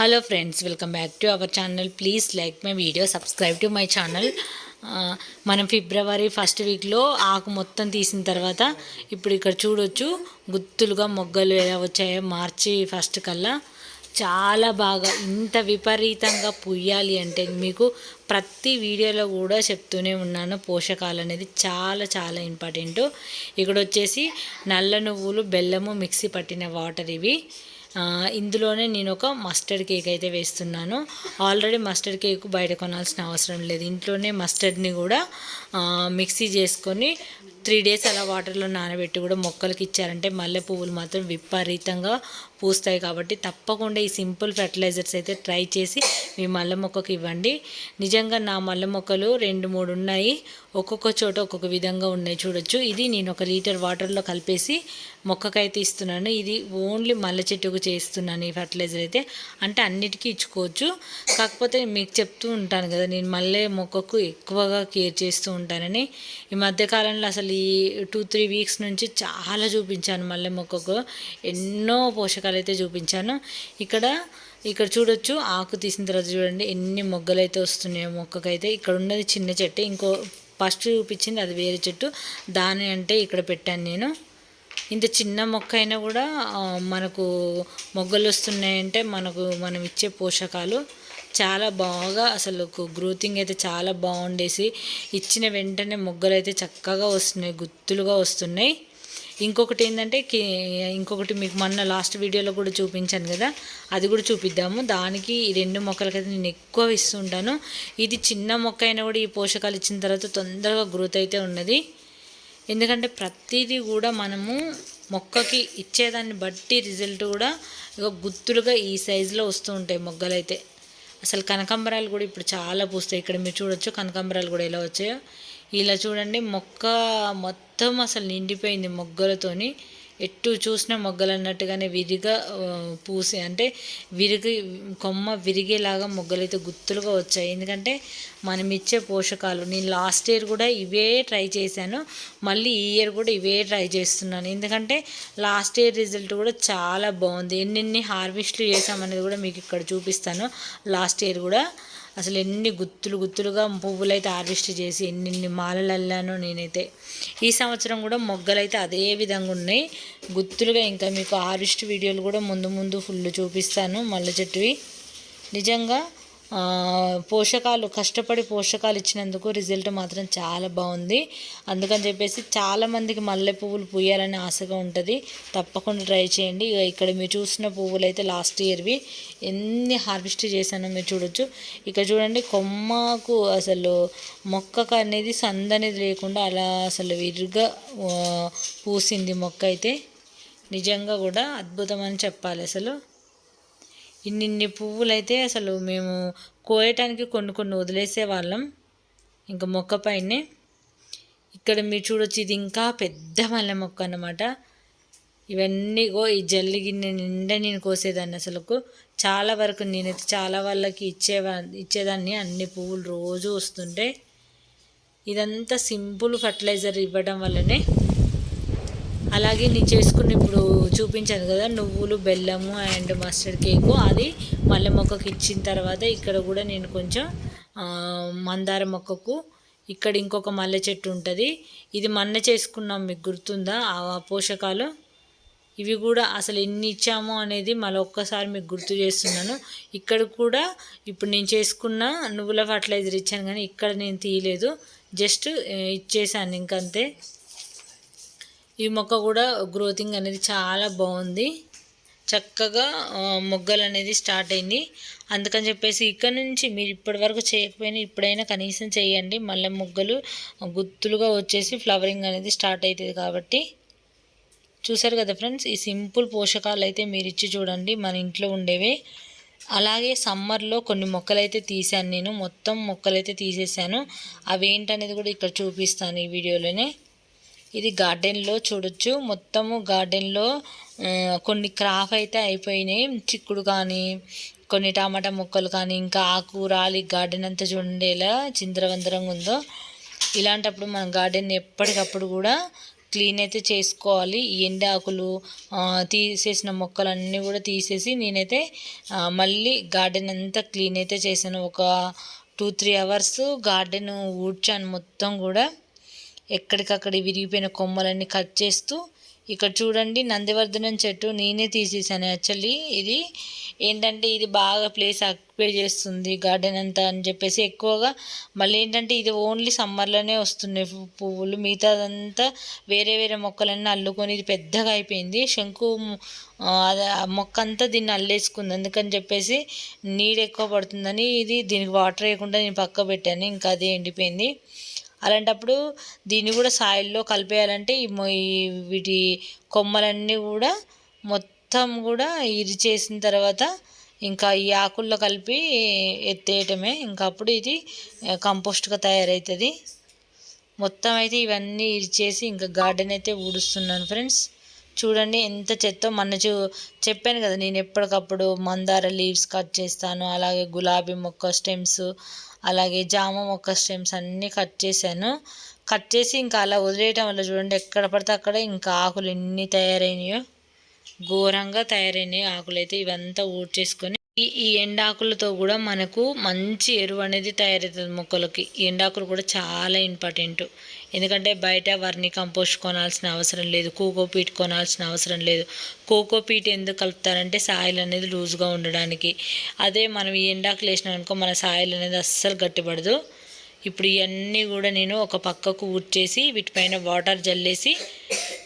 Hello friends, welcome back to our channel. Please like my video, subscribe to my channel. మనం ఫిబ్రవరి first వీక్లో ఆకు మొత్తం తీసిన తర్వాత ఇప్పుడు ఇక్కడ చూడొచ్చు గుత్తులుగా మొగ్గలు ఎలా వచ్చాయో. మార్చి ఫస్ట్ కల్లా చాలా బాగా ఇంత విపరీతంగా పుయ్యాలి అంటే మీకు ప్రతి వీడియోలో కూడా చెప్తూనే ఉన్నాను, పోషకాలు అనేది చాలా చాలా ఇంపార్టెంట్. ఇక్కడ వచ్చేసి నల్ల నువ్వులు, బెల్లము, మిక్సీ పట్టిన వాటర్ ఇవి. ఇందులోనే నేను ఒక మస్టర్డ్ కేక్ అయితే వేస్తున్నాను. ఆల్రెడీ మస్టర్డ్ కేక్ బయట కొనాల్సిన అవసరం లేదు. ఇంట్లోనే మస్టర్డ్ని కూడా మిక్సీ చేసుకొని 3 days అలా వాటర్లో నానబెట్టి కూడా మొక్కలకి ఇచ్చారంటే మల్లె పువ్వులు మాత్రం విపరీతంగా పూస్తాయి. కాబట్టి తప్పకుండా ఈ సింపుల్ ఫెర్టిలైజర్స్ అయితే ట్రై చేసి మీ మల్లె మొక్కకి ఇవ్వండి. నిజంగా నా మల్లె మొక్కలు 2-3 ఉన్నాయి, ఒక్కొక్క చోట ఒక్కొక్క విధంగా ఉన్నాయి. చూడొచ్చు, ఇది నేను 1 లీటర్ వాటర్లో కలిపేసి మొక్కకైతే ఇస్తున్నాను. ఇది ఓన్లీ మల్లె చెట్టుకు చేస్తున్నాను ఈ ఫర్టిలైజర్ అయితే. అంటే అన్నిటికీ ఇచ్చుకోవచ్చు, కాకపోతే మీకు చెప్తూ ఉంటాను కదా నేను మల్లె మొక్కకు ఎక్కువగా కేర్ చేస్తూ ఉంటానని. ఈ మధ్యకాలంలో అసలు ఈ 2-3 weeks నుంచి చాలా చూపించాను మల్లె మొక్కకు, ఎన్నో పోషకాలు అయితే చూపించాను. ఇక్కడ చూడొచ్చు, ఆకు తీసిన తర్వాత చూడండి ఎన్ని మొగ్గలు అయితే వస్తున్నాయో మొక్కకైతే. ఇక్కడ ఉన్నది చిన్న చెట్టు, ఇంకో ఫస్ట్ చూపించింది అది వేరే చెట్టు, దాని అంటే ఇక్కడ పెట్టాను నేను. ఇంత చిన్న మొక్క అయినా కూడా మనకు మొగ్గలు వస్తున్నాయంటే మనం ఇచ్చే పోషకాలు చాలా బాగా, అసలు గ్రోతింగ్ అయితే చాలా బాగుండేసి ఇచ్చిన వెంటనే మొగ్గలు అయితే చక్కగా వస్తున్నాయి, గుత్తులుగా వస్తున్నాయి. ఇంకొకటి ఏంటంటే ఇంకొకటి మీకు మొన్న లాస్ట్ వీడియోలో కూడా చూపించాను కదా, అది కూడా చూపిద్దాము. దానికి ఈ 2 మొక్కలకైతే నేను ఎక్కువ ఇస్తుంటాను. ఇది చిన్న మొక్క అయినా కూడా ఈ పోషకాలు ఇచ్చిన తర్వాత తొందరగా గ్రోత్ అయితే ఉన్నది. ఎందుకంటే ప్రతిదీ కూడా మనము మొక్కకి ఇచ్చేదాన్ని బట్టి రిజల్ట్ కూడా ఇక గుత్తులుగా ఈ సైజులో వస్తూ ఉంటాయి మొగ్గలైతే. అసలు కనకాంబరాలు కూడా ఇప్పుడు చాలా పూస్తాయి. ఇక్కడ మీరు చూడొచ్చు కనకాంబరాలు కూడా ఎలా వచ్చాయో. ఇలా చూడండి, మొక్క మొత్తం అసలు నిండిపోయింది మొగ్గలతోని. ఎటు చూసిన మొగ్గలు అన్నట్టుగానే విరిగా పూసి, అంటే కొమ్మ విరిగేలాగా మొగ్గలైతే గుత్తులుగా వచ్చాయి. ఎందుకంటే మనం ఇచ్చే పోషకాలు. నేను లాస్ట్ ఇయర్ కూడా ఇవే ట్రై చేశాను, మళ్ళీ ఈ ఇయర్ కూడా ఇవే ట్రై చేస్తున్నాను. ఎందుకంటే లాస్ట్ ఇయర్ రిజల్ట్ కూడా చాలా బాగుంది. ఎన్ని హార్వెస్ట్లు చేసామనేది కూడా మీకు ఇక్కడ చూపిస్తాను. లాస్ట్ ఇయర్ కూడా అసలు ఎన్ని గుత్తులుగా పువ్వులు అయితే హార్వెస్ట్ చేసి ఎన్ని మాలలు అల్లానో నేనైతే. ఈ సంవత్సరం కూడా మొగ్గలు అయితే అదే విధంగా ఉన్నాయి గుత్తులుగా. ఇంకా మీకు హార్వెస్ట్ వీడియోలు కూడా ముందు ఫుల్ చూపిస్తాను మల్లె చెట్టువి. నిజంగా పోషకాలు, కష్టపడి పోషకాలు ఇచ్చినందుకు రిజల్ట్ మాత్రం చాలా బాగుంది. అందుకని చెప్పేసి చాలామందికి మల్లె పువ్వులు పూయాలని ఆశగా ఉంటుంది, తప్పకుండా ట్రై చేయండి. ఇక్కడ మీరు చూసిన పువ్వులు అయితే లాస్ట్ ఇయర్వి ఎన్ని హార్వెస్ట్ చేశానో మీరు చూడొచ్చు. ఇక్కడ చూడండి, కొమ్మకు అసలు మొక్కకు అనేది సందనేది లేకుండా అలా అసలు విరుగా పూసింది మొక్క అయితే. నిజంగా కూడా అద్భుతం అని చెప్పాలి. అసలు ఇన్ని పువ్వులు అయితే అసలు మేము కోయటానికి కొన్ని వదిలేసే వాళ్ళం ఇంకా మొక్క పైనే. ఇక్కడ మీరు చూడొచ్చు, ఇది ఇంకా పెద్ద మల్లె మొక్క అన్నమాట. ఇవన్నీ ఈ జల్లి గిన్నె నిండా నేను కోసేదాన్ని. అసలు చాలా వరకు నేనైతే చాలా వాళ్ళకి ఇచ్చేదాన్ని. అన్ని పువ్వులు రోజు వస్తుంటే ఇదంతా సింపుల్ ఫర్టిలైజర్ ఇవ్వడం వల్లనే. అలాగే నేను చేసుకుని ఇప్పుడు చూపించాను కదా, నువ్వులు, బెల్లము అండ్ మస్టర్డ్ కేకు, అది మల్లె మొక్కకి ఇచ్చిన తర్వాత ఇక్కడ కూడా నేను కొంచెం మందార మొక్కకు, ఇక్కడ ఇంకొక మల్లె చెట్టు ఉంటుంది, ఇది మొన్న చేసుకున్నాం, మీకు గుర్తుందా ఆ పోషకాలు. ఇవి కూడా అసలు ఎన్ని ఇచ్చామో అనేది మళ్ళీ ఒక్కసారి మీకు గుర్తు చేస్తున్నాను. ఇక్కడ కూడా ఇప్పుడు నేను చేసుకున్న నువ్వుల ఫర్టిలైజర్ ఇచ్చాను, కానీ ఇక్కడ నేను తీయలేదు, జస్ట్ ఇచ్చేసాను ఇంకంతే. ఈ మొక్క కూడా గ్రోతింగ్ అనేది చాలా బాగుంది, చక్కగా మొగ్గలు అనేది స్టార్ట్ అయింది. అందుకని చెప్పేసి ఇక్కడ నుంచి మీరు ఇప్పటివరకు చేయకపోయినా ఇప్పుడైనా కనీసం చేయండి. మళ్ళీ మొగ్గలు గుత్తులుగా వచ్చేసి ఫ్లవరింగ్ అనేది స్టార్ట్ అవుతుంది. కాబట్టి చూసారు కదా ఫ్రెండ్స్, ఈ సింపుల్ పోషకాలు అయితే మీరు ఇచ్చి చూడండి, మన ఇంట్లో ఉండేవే. అలాగే సమ్మర్లో కొన్ని మొక్కలు అయితే తీసాను నేను, మొత్తం మొక్కలు అయితే తీసేసాను. అవేంటనేది కూడా ఇక్కడ చూపిస్తాను ఈ వీడియోలోనే. ఇది గార్డెన్లో చూడొచ్చు, మొత్తము గార్డెన్లో కొన్ని క్రాప్ అయితే అయిపోయినాయి. చిక్కుడు కానీ, కొన్ని టమాటా మొక్కలు కానీ, ఇంకా ఆకురాలి గార్డెన్ అంతా చూడండి ఎలా చిందరవందరంగా ఉందో. ఇలాంటప్పుడు మనం గార్డెన్ ఎప్పటికప్పుడు కూడా క్లీన్ అయితే చేసుకోవాలి. ఈ ఎండాకులు తీసేసిన మొక్కలన్నీ కూడా తీసేసి నేనైతే మళ్ళీ గార్డెన్ అంతా క్లీన్ అయితే చేశాను. ఒక 2-3 అవర్స్ గార్డెన్ ఊడ్చాను మొత్తం కూడా. ఎక్కడికక్కడ విరిగిపోయిన కొమ్మలన్నీ కట్ చేస్తూ, ఇక్కడ చూడండి నందివర్ధనం చెట్టు నేనే తీసేసాను. యాక్చువల్లీ ఇది ఏంటంటే ఇది బాగా ప్లేస్ ఆక్యుపై చేస్తుంది గార్డెన్ అంతా అని చెప్పేసి ఎక్కువగా. మళ్ళీ ఏంటంటే ఇది ఓన్లీ సమ్మర్లోనే వస్తున్నాయి పువ్వులు, మిగతాదంతా వేరే వేరే మొక్కలన్నీ అల్లుకొని ఇది పెద్దగా అయిపోయింది. శంకు అది మొక్క అంతా దీన్ని అల్లేసుకుంది. అందుకని చెప్పేసి నీడ ఎక్కువ పడుతుందని ఇది దీనికి వాటర్ వేయకుండా నేను పక్క పెట్టాను. ఇంకా అదే ఎండిపోయింది. అలాంటప్పుడు దీన్ని కూడా సాయిల్లో కలిపేయాలంటే వీటి కొమ్మలన్నీ కూడా మొత్తం కూడా ఇరిచేసిన తర్వాత ఇంకా ఈ ఆకుల్లో కలిపి ఎత్తేయటమే. ఇంకా అప్పుడు ఇది కంపోస్ట్గా తయారవుతుంది. మొత్తం అయితే ఇవన్నీ ఇరిచేసి ఇంకా గార్డెన్ అయితే ఊడుస్తున్నాను ఫ్రెండ్స్. చూడండి ఎంత చెత్త. చెప్పాను కదా నేను ఎప్పటికప్పుడు మందార లీవ్స్ కట్ చేస్తాను, అలాగే గులాబీ మొక్క స్టెమ్స్, అలాగే జామ మొక్క స్టెమ్స్ అన్నీ కట్ చేశాను. కట్ చేసి ఇంకా అలా వదిలేయటం వల్ల చూడండి ఎక్కడ పడితే అక్కడ ఇంకా ఆకులు ఎన్ని తయారైనాయో, ఘోరంగా తయారైనాయి ఆకులు అయితే. ఇవంతా ఊడ్చేసుకొని ఈ ఎండాకులతో కూడా మనకు మంచి ఎరువు అనేది తయారవుతుంది మొక్కలకి. ఈ ఎండాకులు కూడా చాలా ఇంపార్టెంట్. ఎందుకంటే బయట వర్మి కంపోస్ట్ కొనాల్సిన అవసరం లేదు, కోకోపీట్ కొనాల్సిన అవసరం లేదు. కోకోపీట్ ఎందుకు కలుపుతారంటే సాయిల్ అనేది లూజ్గా ఉండడానికి. అదే మనం ఈ ఎండాకులు వేసినాం అనుకో మన సాయిల్ అనేది అస్సలు గట్టిపడదు. ఇప్పుడు ఇవన్నీ కూడా నేను ఒక పక్కకు ఊడ్చేసి వీటిపైన వాటర్ జల్లేసి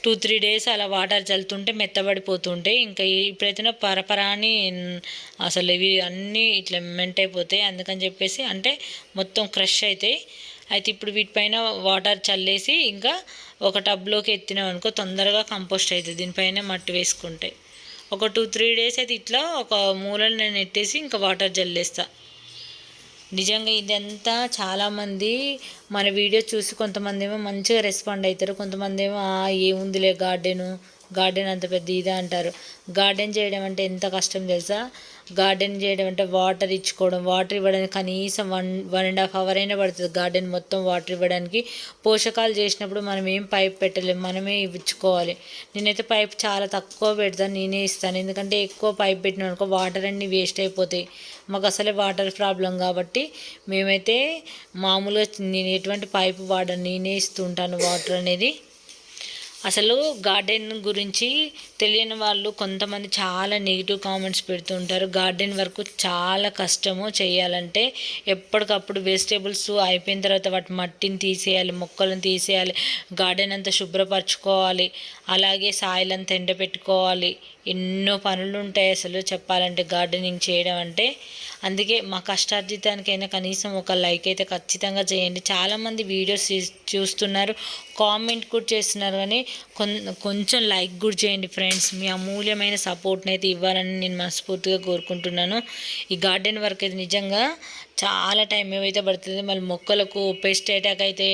2-3 డేస్ అలా వాటర్ చల్లుతుంటే మెత్తబడిపోతుంటాయి. ఇంకా ఇప్పుడైతే పరపరాని అసలు ఇవి అన్నీ ఇట్లా మెంట్ అయిపోతాయి. అందుకని చెప్పేసి అంటే మొత్తం క్రష్ అవుతాయి. అయితే ఇప్పుడు వీటిపైన వాటర్ చల్లేసి ఇంకా ఒక టబ్లోకి ఎత్తినాం అనుకో తొందరగా కంపోస్ట్ అవుతుంది. దీనిపైన మట్టి వేసుకుంటే ఒక 2-3 డేస్ అయితే ఇట్లా ఒక మూలను నేను ఎత్తేసి ఇంకా వాటర్ జల్లేస్తా. నిజంగా ఇదంతా చాలామంది మన వీడియో చూసి కొంతమంది ఏమో మంచిగా రెస్పాండ్ అవుతారు, కొంతమంది ఏమో ఏముందిలే గార్డెన్ అంత పెద్ద ఇదే అంటారు. గార్డెన్ చేయడం అంటే ఎంత కష్టం తెలుసా? గార్డెన్ చేయడం అంటే వాటర్ ఇవ్వడానికి కనీసం 1.5 అవర్ అయినా పడుతుంది. గార్డెన్ మొత్తం వాటర్ ఇవ్వడానికి పోషకాలు చేసినప్పుడు మనం ఏం పైప్ పెట్టలేము, మనమే ఇచ్చుకోవాలి. నేనైతే పైప్ చాలా తక్కువ పెడతాను, నేనే ఇస్తాను. ఎందుకంటే ఎక్కువ పైప్ పెట్టిన అనుకో వాటర్ అన్నీ వేస్ట్ అయిపోతాయి. మాకు అసలే వాటర్ ప్రాబ్లం కాబట్టి మేమైతే మామూలుగా నేను ఎటువంటి పైపు వాడను, నేనే ఇస్తూ ఉంటాను వాటర్ అనేది. అసలు గార్డెన్ గురించి తెలియని వాళ్ళు కొంతమంది చాలా నెగిటివ్ కామెంట్స్ పెడుతూ ఉంటారు. గార్డెన్ వర్క్ చాలా కష్టము చేయాలంటే. ఎప్పటికప్పుడు వెజిటేబుల్స్ అయిపోయిన తర్వాత వాటి మట్టిని తీసేయాలి, మొక్కలను తీసేయాలి, గార్డెన్ అంతా శుభ్రపరచుకోవాలి, అలాగే సాయిల్ అంతా ఎండబెట్టుకోవాలి. ఎన్నో పనులు ఉంటాయి అసలు చెప్పాలంటే గార్డెనింగ్ చేయడం అంటే. అందుకే మా కష్టార్జితానికైనా కనీసం ఒక లైక్ అయితే ఖచ్చితంగా చేయండి. చాలామంది వీడియోస్ చూస్తున్నారు, కామెంట్ కూడా చేస్తున్నారు, కానీ కొంచెం లైక్ కూడా చేయండి ఫ్రెండ్స్. మీ అమూల్యమైన సపోర్ట్ని అయితే ఇవ్వాలని నేను మనస్ఫూర్తిగా కోరుకుంటున్నాను. ఈ గార్డెన్ వర్క్ అయితే నిజంగా చాలా టైం ఏవైతే పడుతుంది. మళ్ళీ మొక్కలకు పెస్ట్ అటాక్ అయితే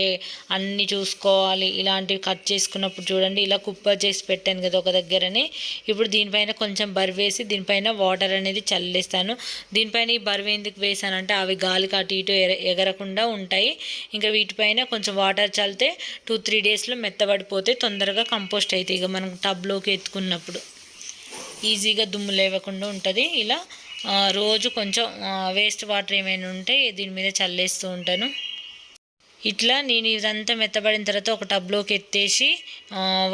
అన్నీ చూసుకోవాలి. ఇలాంటివి కట్ చేసుకున్నప్పుడు చూడండి ఇలా కుప్ప చేసి పెట్టాను కదా ఒక దగ్గరని. ఇప్పుడు దీనిపైన కొంచెం బరివేసి దీనిపైన వాటర్ అనేది చల్లేస్తాను. దీనిపైన ఈ బరువు ఎందుకు వేసానంటే అవి గాలికి అటు ఇటు ఎగరకుండా ఉంటాయి. ఇంకా వీటిపైన కొంచెం వాటర్ చల్లితే 2-3 డేస్లో మెత్తబడిపోతే తొందరగా కంపోస్ట్ అవుతాయి. ఇక మనం టబ్లోకి ఎత్తుకున్నప్పుడు ఈజీగా దుమ్ము లేవకుండా ఉంటుంది. ఇలా రోజు కొంచెం వేస్ట్ వాటర్ ఏమైనా ఉంటే దీని మీద చల్లేస్తూ ఉంటాను. ఇట్లా నేను ఇదంతా మెత్తబడిన తర్వాత ఒక టబ్లోకి ఎత్తేసి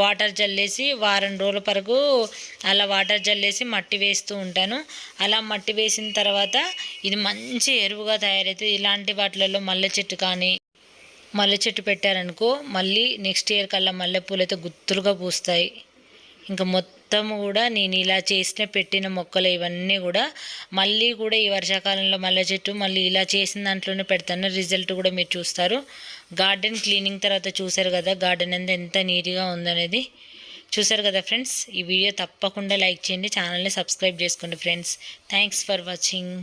వాటర్ జల్లేసి వారం రోజుల వరకు అలా వాటర్ జల్లేసి మట్టి వేస్తూ ఉంటాను. అలా మట్టి వేసిన తర్వాత ఇది మంచి ఎరువుగా తయారవుతుంది. ఇలాంటి వాటిలలో మల్లె చెట్టు పెట్టారనుకో మళ్ళీ నెక్స్ట్ ఇయర్ కల్లా మల్లెపూలు అయితే గుత్తులుగా పూస్తాయి. ఇంకా మొత్తం కూడా నేను ఇలా పెట్టిన మొక్కలు ఇవన్నీ కూడా మళ్ళీ కూడా ఈ వర్షాకాలంలో మల్లె చెట్టు మళ్ళీ ఇలా చేసిన దాంట్లోనే పెడతాను. రిజల్ట్ కూడా మీరు చూస్తారు. గార్డెన్ క్లీనింగ్ తర్వాత చూసారు కదా గార్డెన్ అంతా ఎంత నీట్గా ఉందనేది చూసారు కదా ఫ్రెండ్స్. ఈ వీడియో తప్పకుండా లైక్ చేయండి, ఛానల్ని సబ్స్క్రైబ్ చేసుకోండి ఫ్రెండ్స్. Thanks for watching.